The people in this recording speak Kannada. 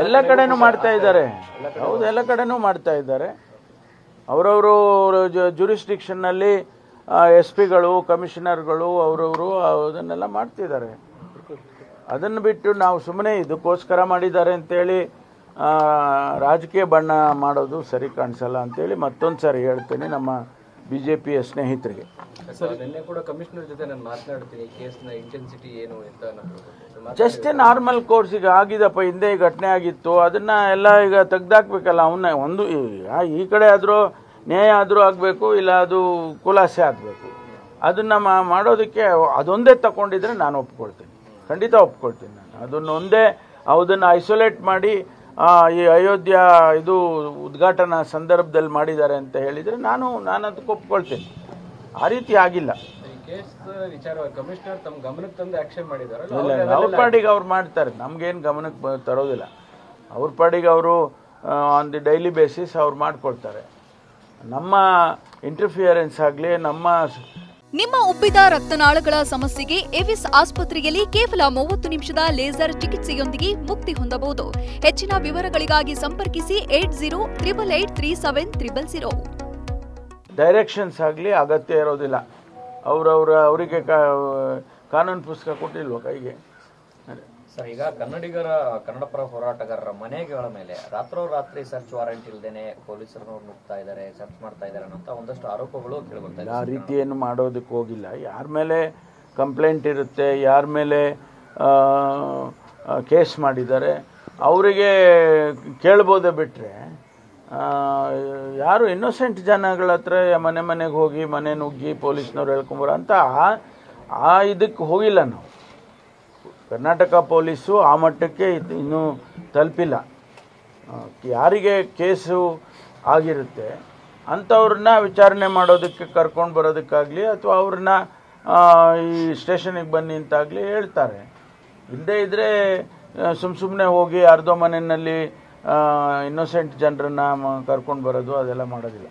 ಎಲ್ಲ ಕಡೆನೂ ಮಾಡ್ತಾ ಇದ್ದಾರೆ. ಹೌದು, ಎಲ್ಲ ಕಡೆನೂ ಮಾಡ್ತಾ ಇದ್ದಾರೆ. ಅವರವರು ಜುರಿಸ್ಡಿಕ್ಷನ್ನಲ್ಲಿ SP ಗಳು ಕಮಿಷನರ್ಗಳು ಅವರವರು ಅದನ್ನೆಲ್ಲ ಮಾಡ್ತಿದ್ದಾರೆ. ಅದನ್ನು ಬಿಟ್ಟು ನಾವು ಸುಮ್ಮನೆ ಇದಕ್ಕೋಸ್ಕರ ಮಾಡಿದ್ದಾರೆ ಅಂತೇಳಿ ರಾಜಕೀಯ ಬಣ್ಣ ಮಾಡೋದು ಸರಿ ಕಾಣಿಸಲ್ಲ ಅಂತೇಳಿ ಮತ್ತೊಂದು ಸಾರಿ ಹೇಳ್ತೇನೆ ನಮ್ಮ BJPಯ ಸ್ನೇಹಿತರಿಗೆ. ನಿನ್ನೆ ಕೂಡ ಕಮಿಷನರ್ ಜೊತೆ ನಾನು ಮಾತನಾಡ್ತೀನಿ, ಕೇಸ್ನ ಇಂಟೆನ್ಸಿಟಿ ಏನು ಅಂತ. ಜಸ್ಟ್ ನಾರ್ಮಲ್ ಕೋರ್ಸ್ ಈಗ ಆಗಿದಪ್ಪ, ಹಿಂದೆ ಈ ಘಟನೆ ಆಗಿತ್ತು, ಅದನ್ನ ಎಲ್ಲ ಈಗ ತೆಗ್ದಾಕ್ಬೇಕಲ್ಲ. ಅವನ್ನ ಒಂದು ಈ ಕಡೆ ಆದರೂ ನ್ಯಾಯ ಆದರೂ ಆಗಬೇಕು, ಇಲ್ಲ ಅದು ಖುಲಾಸೆ ಆಗಬೇಕು. ಅದನ್ನು ಮಾಡೋದಕ್ಕೆ ಅದೊಂದೇ ತಗೊಂಡಿದ್ರೆ ನಾನು ಒಪ್ಕೊಳ್ತೀನಿ, ಖಂಡಿತ ಒಪ್ಕೊಳ್ತೀನಿ. ನಾನು ಅದನ್ನೊಂದೇ ಅದನ್ನು ಐಸೋಲೇಟ್ ಮಾಡಿ ಈ ಅಯೋಧ್ಯ ಇದು ಉದ್ಘಾಟನಾ ಸಂದರ್ಭದಲ್ಲಿ ಮಾಡಿದ್ದಾರೆ ಅಂತ ಹೇಳಿದರೆ ನಾನು ಅದಕ್ಕೆ ಒಪ್ಕೊಳ್ತೀನಿ. ಆ ರೀತಿ ಆಗಿಲ್ಲ. ಕಮಿಷನರ್ ತಮ್ಮ ಗಮನಕ್ಕೆ ತಂದು ಆಕ್ಷನ್ ಮಾಡಿದ್ದಾರೆ. ಅವ್ರ ಪಾಡಿಗೆ ಅವ್ರು ಮಾಡ್ತಾರೆ, ನಮ್ಗೇನು ಗಮನಕ್ಕೆ ತರೋದಿಲ್ಲ. ಅವ್ರ ಪಾಡಿಗೆ ಅವರು ಆನ್ ದಿ ಡೈಲಿ ಬೇಸಿಸ್ ಅವ್ರು ಮಾಡ್ಕೊಳ್ತಾರೆ. ನಮ್ಮ ಇಂಟರ್ಫಿಯರೆನ್ಸ್ ಆಗಲಿ ನಿಮ್ಮ ಉಬ್ಬಿದ ರಕ್ತನಾಳಗಳ ಸಮಸ್ಯೆಗೆ ಎವಿಸ್ ಆಸ್ಪತ್ರೆಯಲ್ಲಿ ಕೇವಲ 30 ನಿಮಿಷದ ಲೇಸರ್ ಚಿಕಿತ್ಸೆಯೊಂದಿಗೆ ಮುಕ್ತಿ ಹೊಂದಬಹುದು. ಹೆಚ್ಚಿನ ವಿವರಗಳಿಗಾಗಿ ಸಂಪರ್ಕಿಸಿ 8088837000. ಡೈರೆಕ್ಷನ್ಸ್ ಆಗಲಿ ಅಗತ್ಯ ಇರೋದಿಲ್ಲ. ಅವರಿಗೆ ಕಾನೂನು ಪುಸ್ತಕ ಕೊಟ್ಟಿಲ್ವ ಕೈಗೆ? ಸರ್, ಈಗ ಕನ್ನಡ ಪರ ಹೋರಾಟಗಾರರ ಮನೆಗಳ ಮೇಲೆ ರಾತ್ರೋರಾತ್ರಿ ಸರ್ಚ್ ವಾರೆಂಟ್ ಇಲ್ಲದೇನೆ ಪೊಲೀಸರು ನುಗ್ತಾ ಇದ್ದಾರೆ, ಸರ್ಚ್ ಮಾಡ್ತಾ ಇದ್ದಾರೆ ಅಂತ ಒಂದಷ್ಟು ಆರೋಪಗಳು ಕೇಳಿಬರ್ತಾ ಇದೆ. ಆ ರೀತಿ ಏನು ಮಾಡೋದಕ್ಕೆ ಹೋಗಿಲ್ಲ. ಯಾರ ಮೇಲೆ ಕಂಪ್ಲೇಂಟ್ ಇರುತ್ತೆ, ಯಾರ ಮೇಲೆ ಕೇಸ್ ಮಾಡಿದ್ದಾರೆ ಅವರಿಗೆ ಕೇಳ್ಬೋದೇ ಬಿಟ್ಟರೆ ಯಾರು ಇನ್ನೋಸೆಂಟ್ ಜನಗಳ ಹತ್ರ ಮನೆಗೆ ಹೋಗಿ ಮನೆ ನುಗ್ಗಿ ಪೊಲೀಸ್ನವ್ರು ಹೇಳ್ಕೊಂಬರೋ ಅಂತ ಇದಕ್ಕೆ ಹೋಗಿಲ್ಲ ನಾವು. ಕರ್ನಾಟಕ ಪೊಲೀಸು ಆ ಮಟ್ಟಕ್ಕೆ ಇನ್ನೂ ತಲುಪಿಲ್ಲ. ಯಾರಿಗೆ ಕೇಸು ಆಗಿರುತ್ತೆ ಅಂಥವ್ರನ್ನ ವಿಚಾರಣೆ ಮಾಡೋದಕ್ಕೆ ಕರ್ಕೊಂಡು ಬರೋದಕ್ಕಾಗಲಿ ಅಥವಾ ಅವ್ರನ್ನ ಈ ಸ್ಟೇಷನಿಗೆ ಬನ್ನಿ ಅಂತಾಗಲಿ ಹೇಳ್ತಾರೆ. ಇಲ್ಲದೇ ಇದ್ದರೆ ಸುಮ್ಮನೆ ಹೋಗಿ ಯಾರ್ದೋ ಮನೆಯಲ್ಲಿ ಇನ್ನೋಸೆಂಟ್ ಜನರನ್ನ ಕರ್ಕೊಂಡು ಬರೋದು ಅದೆಲ್ಲ ಮಾಡೋದಿಲ್ಲ.